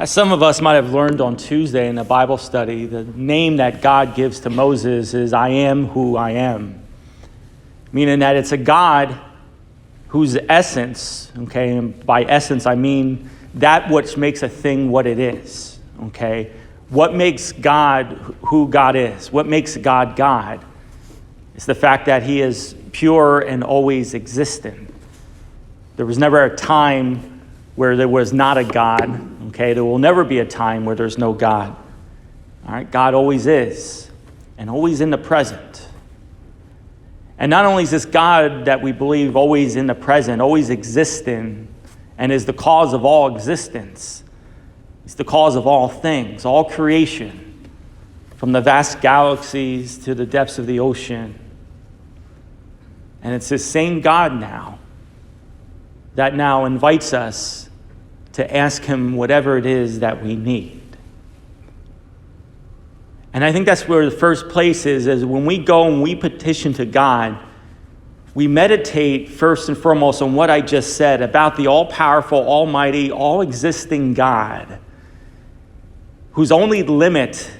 As some of us might have learned on Tuesday in the Bible study, the name that God gives to Moses is I am who I am. Meaning that it's a God whose essence, okay, and by essence I mean that which makes a thing what it is, okay? What makes God who God is? What makes God God? It's the fact that he is pure and always existent. There was never a time where there was not a God, okay? There will never be a time where there's no God. All right, God always is, and always in the present. And not only is this God that we believe always in the present, always existing, and is the cause of all existence, he's the cause of all things, all creation, from the vast galaxies to the depths of the ocean. And it's this same God now that now invites us to ask him whatever it is that we need. And I think that's where the first place is when we go and we petition to God, we meditate first and foremost on what I just said about the all-powerful, almighty, all-existing God, whose only limit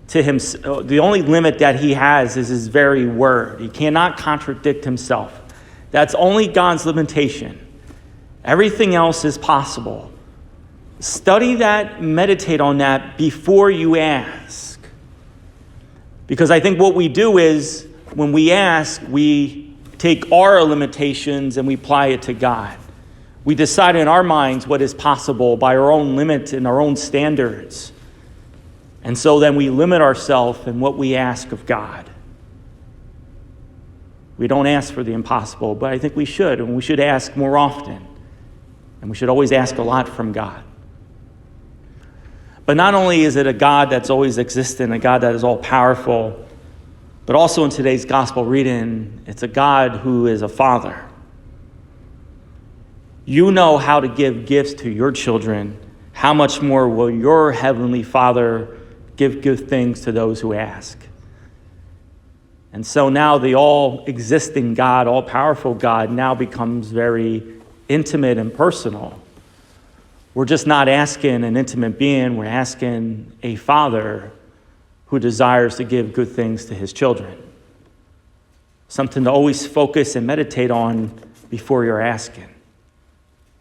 to him, the only limit that he has is his very word. He cannot contradict himself. That's only God's limitation. Everything else is possible. Study that, meditate on that before you ask. Because I think what we do is, when we ask, we take our limitations and we apply it to God. We decide in our minds what is possible by our own limits and our own standards. And so then we limit ourselves in what we ask of God. We don't ask for the impossible, but I think we should, and we should ask more often. And we should always ask a lot from God. But not only is it a God that's always existent, a God that is all-powerful, but also in today's gospel reading, it's a God who is a father. You know how to give gifts to your children. How much more will your heavenly Father give good things to those who ask? And so now the all-existing God, all-powerful God now becomes very intimate and personal. We're just not asking an intimate being, we're asking a father who desires to give good things to his children. Something to always focus and meditate on before you're asking.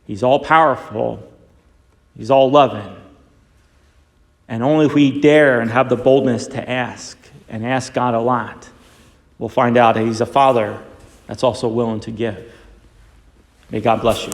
He's all powerful, he's all loving. And only if we dare and have the boldness to ask, and ask God a lot, we'll find out that he's a father that's also willing to give. May God bless you.